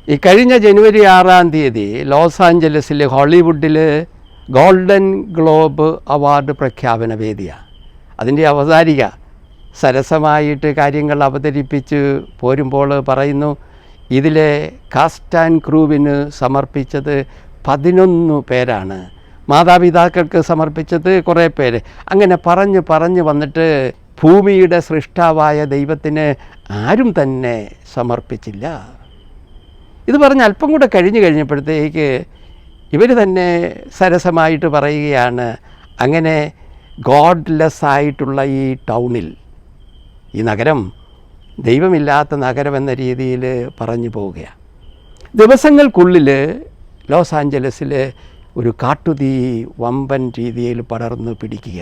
ഈ കഴിഞ്ഞ ജനുവരി 6-ാം തീയതി ലോസ് ആഞ്ചലസിൽ ഹോളിവുഡിൽ ഗോൾഡൻ ഗ്ലോബ് അവാർഡ് പ്രഖ്യാപന വേദിയാണ്. അതിൻ്റെ അവതാരിക സരസമായിട്ട് കാര്യങ്ങൾ അവതരിപ്പിച്ച് പോരുമ്പോൾ പറയുന്നു, ഇതിലെ കാസ്റ്റ് ആൻഡ് ക്രൂവിന് സമർപ്പിച്ചത് 11 പേരാണ്, മാതാപിതാക്കൾക്ക് സമർപ്പിച്ചത് കുറേ പേര്. അങ്ങനെ പറഞ്ഞ് വന്നിട്ട് ഭൂമിയുടെ സൃഷ്ടാവായ ദൈവത്തിന് ആരും തന്നെ സമർപ്പിച്ചില്ല. ഇത് പറഞ്ഞ് അല്പം കൂടെ കഴിഞ്ഞപ്പോഴത്തേക്ക് ഇവർ തന്നെ സരസമായിട്ട് പറയുകയാണ്, അങ്ങനെ ഗോഡ്ലെസ് ആയിട്ടുള്ള ഈ ടൗണിൽ, ഈ നഗരം ദൈവമില്ലാത്ത നഗരമെന്ന രീതിയിൽ പറഞ്ഞു പോവുകയാണ്. ദിവസങ്ങൾക്കുള്ളിൽ ലോസ് ആഞ്ചലസിൽ ഒരു കാട്ടുതീ വമ്പൻ രീതിയിൽ പടർന്നു പിടിക്കുക.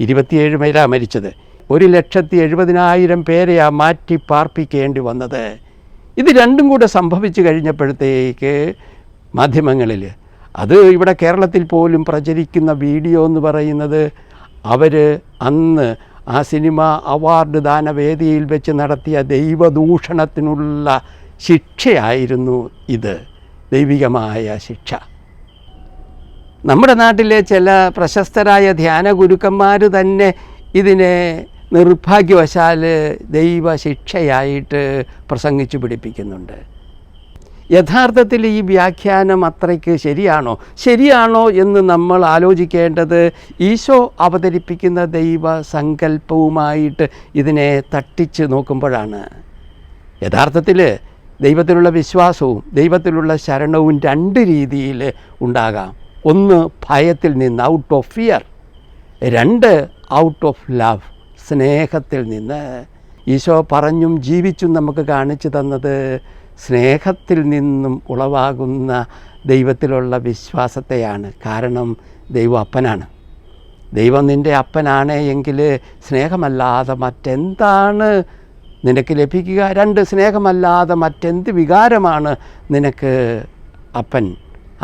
27 പേരാണ് മരിച്ചത്. 1,70,000 പേരെയാണ് മാറ്റി പാർപ്പിക്കേണ്ടി വന്നത്. ഇത് രണ്ടും കൂടെ സംഭവിച്ചു കഴിഞ്ഞപ്പോഴത്തേക്ക് മാധ്യമങ്ങളിൽ, അത് ഇവിടെ കേരളത്തിൽ പോലും പ്രചരിക്കുന്ന വീഡിയോ എന്ന് പറയുന്നത്, അവർ അന്ന് ആ സിനിമ അവാർഡ് ദാനവേദിയിൽ വെച്ച് നടത്തിയ ദൈവദൂഷണത്തിനുള്ള ശിക്ഷയായിരുന്നു ഇത്, ദൈവികമായ ശിക്ഷ. നമ്മുടെ നാട്ടിലെ ചില പ്രശസ്തരായ ധ്യാന ഗുരുക്കന്മാർ തന്നെ ഇതിനെ നിർഭാഗ്യവശാൽ ദൈവശിക്ഷയായിട്ട് പ്രസംഗിച്ചു പിടിപ്പിക്കുന്നുണ്ട്. യഥാർത്ഥത്തിൽ ഈ വ്യാഖ്യാനം അത്രയ്ക്ക് ശരിയാണോ എന്ന് നമ്മൾ ആലോചിക്കേണ്ടത് ഈശോ അവതരിപ്പിക്കുന്ന ദൈവസങ്കല്പവുമായിട്ട് ഇതിനെ തട്ടിച്ച് നോക്കുമ്പോഴാണ്. യഥാർത്ഥത്തിൽ ദൈവത്തിലുള്ള വിശ്വാസവും ദൈവത്തിലുള്ള ശരണവും 2 രീതിയിൽ ഉണ്ടാകാം. ഒന്ന് ഭയത്തിൽ നിന്ന്, out of fear. 2 out of love, സ്നേഹത്തിൽ നിന്ന്. ഈശോ പറഞ്ഞും ജീവിച്ചും നമുക്ക് കാണിച്ചു തന്നത് സ്നേഹത്തിൽ നിന്നും ഉളവാകുന്ന ദൈവത്തിലുള്ള വിശ്വാസത്തെയാണ്. കാരണം ദൈവം അപ്പനാണ്. ദൈവം നിൻ്റെ അപ്പനാണ് എങ്കിൽ സ്നേഹമല്ലാതെ മറ്റെന്താണ് നിനക്ക് ലഭിക്കുക? 2, സ്നേഹമല്ലാതെ മറ്റെന്ത് വികാരമാണ് നിനക്ക്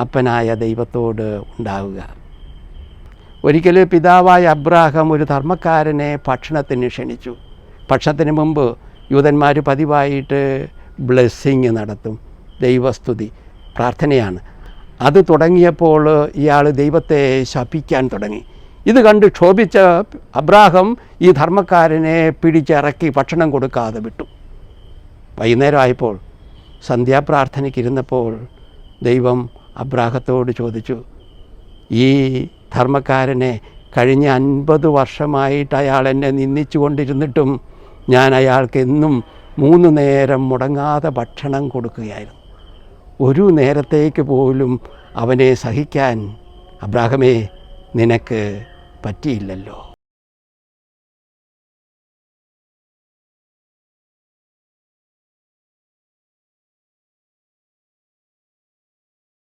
അപ്പനായ ദൈവത്തോട് ഉണ്ടാവുക? ഒരിക്കൽ പിതാവായ അബ്രാഹാം ഒരു ധർമ്മക്കാരനെ ഭക്ഷണത്തിന് ക്ഷണിച്ചു. ഭക്ഷണത്തിന് മുമ്പ് യൂതന്മാർ പതിവായിട്ട് ബ്ലെസ്സിങ് നടത്തും, ദൈവസ്തുതി, പ്രാർത്ഥനയാണ്. അത് തുടങ്ങിയപ്പോൾ ഇയാൾ ദൈവത്തെ ശപിക്കാൻ തുടങ്ങി. ഇത് കണ്ട് ക്ഷോഭിച്ച അബ്രാഹാം ഈ ധർമ്മക്കാരനെ പിടിച്ചിറക്കി ഭക്ഷണം കൊടുക്കാതെ വിട്ടു. വൈകുന്നേരമായപ്പോൾ സന്ധ്യാപ്രാർത്ഥനയ്ക്കിരുന്നപ്പോൾ ദൈവം അബ്രാഹത്തോട് ചോദിച്ചു, ഈ ധർമ്മക്കാരനെ കഴിഞ്ഞ 50 വർഷമായിട്ട് അയാൾ എന്നെ നിന്ദിച്ചു കൊണ്ടിരുന്നിട്ടും ഞാൻ അയാൾക്ക് എന്നും 3 നേരം മുടങ്ങാതെ ഭക്ഷണം കൊടുക്കുകയായിരുന്നു. ഒരു നേരത്തേക്ക് പോലും അവനെ സഹിക്കാൻ അബ്രാഹമേ നിനക്ക് പറ്റിയില്ലല്ലോ.